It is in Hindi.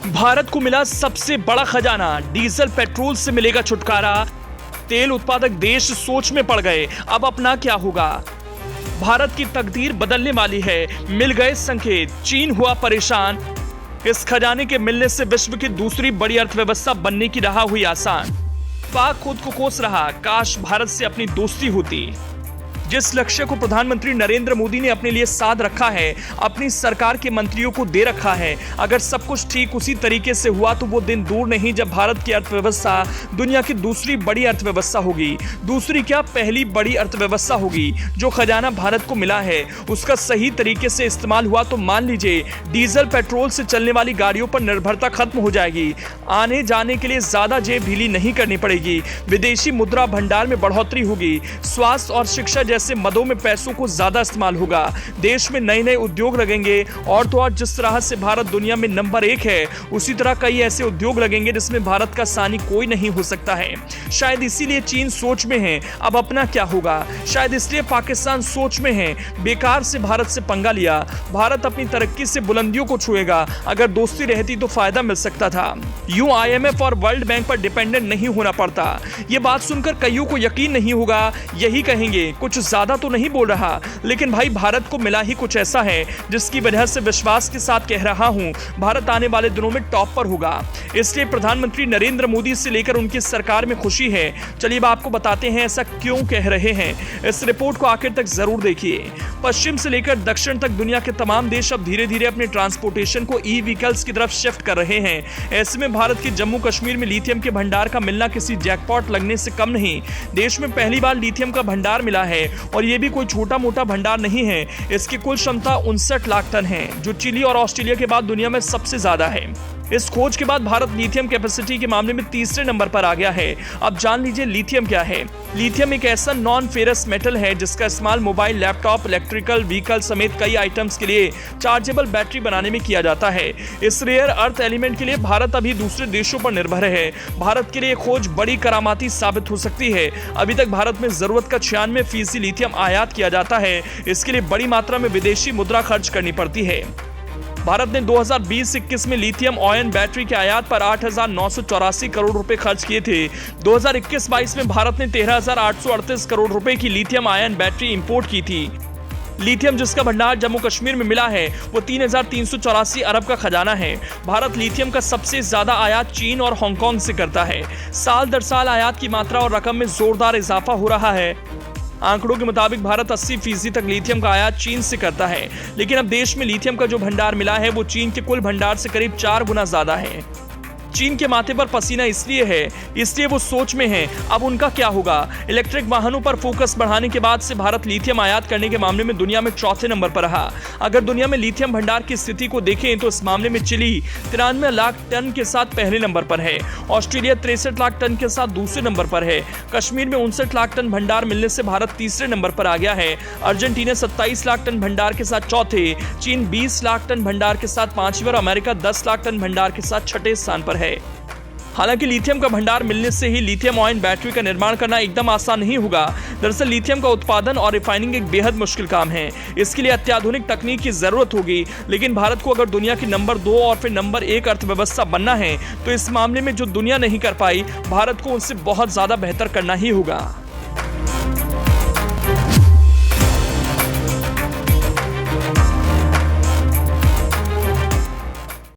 भारत को मिला सबसे बड़ा खजाना, डीजल पेट्रोल से मिलेगा छुटकारा। तेल उत्पादक देश सोच में पड़ गए, अब अपना क्या होगा। भारत की तकदीर बदलने वाली है, मिल गए संकेत, चीन हुआ परेशान। इस खजाने के मिलने से विश्व की दूसरी बड़ी अर्थव्यवस्था बनने की राह हुई आसान। पाक खुद को कोस रहा, काश भारत से अपनी दोस्ती होती। जिस लक्ष्य को प्रधानमंत्री नरेंद्र मोदी ने अपने लिए साध रखा है, अपनी सरकार के मंत्रियों को दे रखा है, अगर सब कुछ ठीक उसी तरीके से हुआ तो वो दिन दूर नहीं जब भारत की अर्थव्यवस्था दुनिया की दूसरी बड़ी अर्थव्यवस्था होगी। दूसरी क्या, पहली बड़ी अर्थव्यवस्था होगी। जो खजाना भारत को मिला है उसका सही तरीके से इस्तेमाल हुआ तो मान लीजिए डीजल पेट्रोल से चलने वाली गाड़ियों पर निर्भरता खत्म हो जाएगी। आने जाने के लिए ज्यादा जेब ढीली नहीं करनी पड़ेगी। विदेशी मुद्रा भंडार में बढ़ोतरी होगी। स्वास्थ्य और शिक्षा से मदों में पैसों को ज्यादा इस्तेमाल होगा। देश में नए नए उद्योग लगेंगे और तो और जिस तरह से भारत दुनिया में नंबर 1 है, उसी तरह कई ऐसे उद्योग लगेंगे जिसमें भारत का सानी कोई नहीं हो सकता है। शायद इसीलिए चीन सोच में है, अब अपना क्या होगा। शायद इसलिए पाकिस्तान सोच में है, बेकार से भारत से पंगा लिया। भारत अपनी तरक्की से बुलंदियों को छुएगा, अगर दोस्ती रहती तो फायदा मिल सकता था। यूं IMF और वर्ल्ड बैंक पर डिपेंडेंट नहीं होना पड़ता। यह बात सुनकर कईयों को यकीन नहीं होगा, यही कहेंगे कुछ ज्यादा तो नहीं बोल रहा, लेकिन भाई भारत को मिला ही कुछ ऐसा है जिसकी वजह से विश्वास के साथ कह रहा हूं, भारत आने वाले दिनों में टॉप पर होगा। इसलिए प्रधानमंत्री नरेंद्र मोदी से लेकर उनकी सरकार में खुशी है। चलिए अब आपको बताते हैं ऐसा क्यों कह रहे हैं। इस रिपोर्ट को आखिर तक जरूर देखिए। पश्चिम से लेकर दक्षिण तक दुनिया के तमाम देश अब धीरे धीरे अपने ट्रांसपोर्टेशन को ई-व्हीकल्स की तरफ शिफ्ट कर रहे हैं। ऐसे में भारत के जम्मू कश्मीर में लिथियम के भंडार का मिलना किसी जैकपॉट लगने से कम नहीं। देश में पहली बार लिथियम का भंडार मिला है और ये भी कोई छोटा मोटा भंडार नहीं है। इसकी कुल क्षमता 59 लाख टन है, जो चिली और ऑस्ट्रेलिया के बाद दुनिया में सबसे ज्यादा है। इस खोज के बाद भारत लिथियम कैपेसिटी के मामले में तीसरे नंबर पर आ गया है। अब जान लीजिए लिथियम क्या है। लिथियम एक ऐसा नॉन फेरस मेटल है जिसका इस्तेमाल मोबाइल, लैपटॉप, इलेक्ट्रिकल व्हीकल समेत कई आइटम्स के लिए चार्जेबल बैटरी बनाने में किया जाता है। इस रेयर अर्थ एलिमेंट के लिए भारत अभी दूसरे देशों पर निर्भर है। भारत के लिए खोज बड़ी करामाती साबित हो सकती है। अभी तक भारत में जरूरत का 96% लिथियम आयात किया जाता है। इसके लिए बड़ी मात्रा में विदेशी मुद्रा खर्च करनी पड़ती है। भारत ने 2020-21 में लिथियम आयन बैटरी के आयात पर 8,984 करोड़ रुपए खर्च किए थे। 2021-22 में भारत ने 13,838 करोड़ रुपए की लिथियम आयन बैटरी इंपोर्ट की थी। लिथियम जिसका भंडार जम्मू कश्मीर में मिला है वो 3,384 अरब का खजाना है। भारत लिथियम का सबसे ज्यादा आयात चीन और हांगकांग से करता है। साल दर साल आयात की मात्रा और रकम में जोरदार इजाफा हो रहा है। आंकड़ों के मुताबिक भारत 80% तक लिथियम का आयात चीन से करता है, लेकिन अब देश में लिथियम का जो भंडार मिला है वो चीन के कुल भंडार से करीब 4 गुना ज्यादा है। चीन के माथे पर पसीना इसलिए है, इसलिए वो सोच में है, अब उनका क्या होगा। इलेक्ट्रिक वाहनों पर फोकस बढ़ाने के बाद से भारत लिथियम आयात करने के मामले में दुनिया में चौथे नंबर पर रहा। अगर दुनिया में लिथियम भंडार की स्थिति को देखें तो इस मामले में चिली 93 लाख टन के साथ पहले नंबर पर है। ऑस्ट्रेलिया 63 लाख टन के साथ दूसरे नंबर पर है। कश्मीर में 59 लाख टन भंडार मिलने से भारत तीसरे नंबर पर आ गया है। अर्जेंटीना 27 लाख टन भंडार के साथ चौथे, चीन 20 लाख टन भंडार के साथ पांचवें और अमेरिका 10 लाख टन भंडार के साथ छठे स्थान पर है। हालांकि लिथियम का भंडार मिलने से ही लिथियम आयन बैटरी का निर्माण करना एकदम आसान नहीं होगा। दरअसल लिथियम का उत्पादन और रिफाइनिंग एक बेहद मुश्किल काम है। इसके लिए अत्याधुनिक तकनीक की जरूरत होगी। लेकिन भारत को अगर दुनिया की नंबर 2 और फिर नंबर 1 अर्थव्यवस्था बनना है तो इस मामले में जो दुनिया नहीं कर पाई, भारत को उनसे बहुत ज्यादा बेहतर करना ही होगा।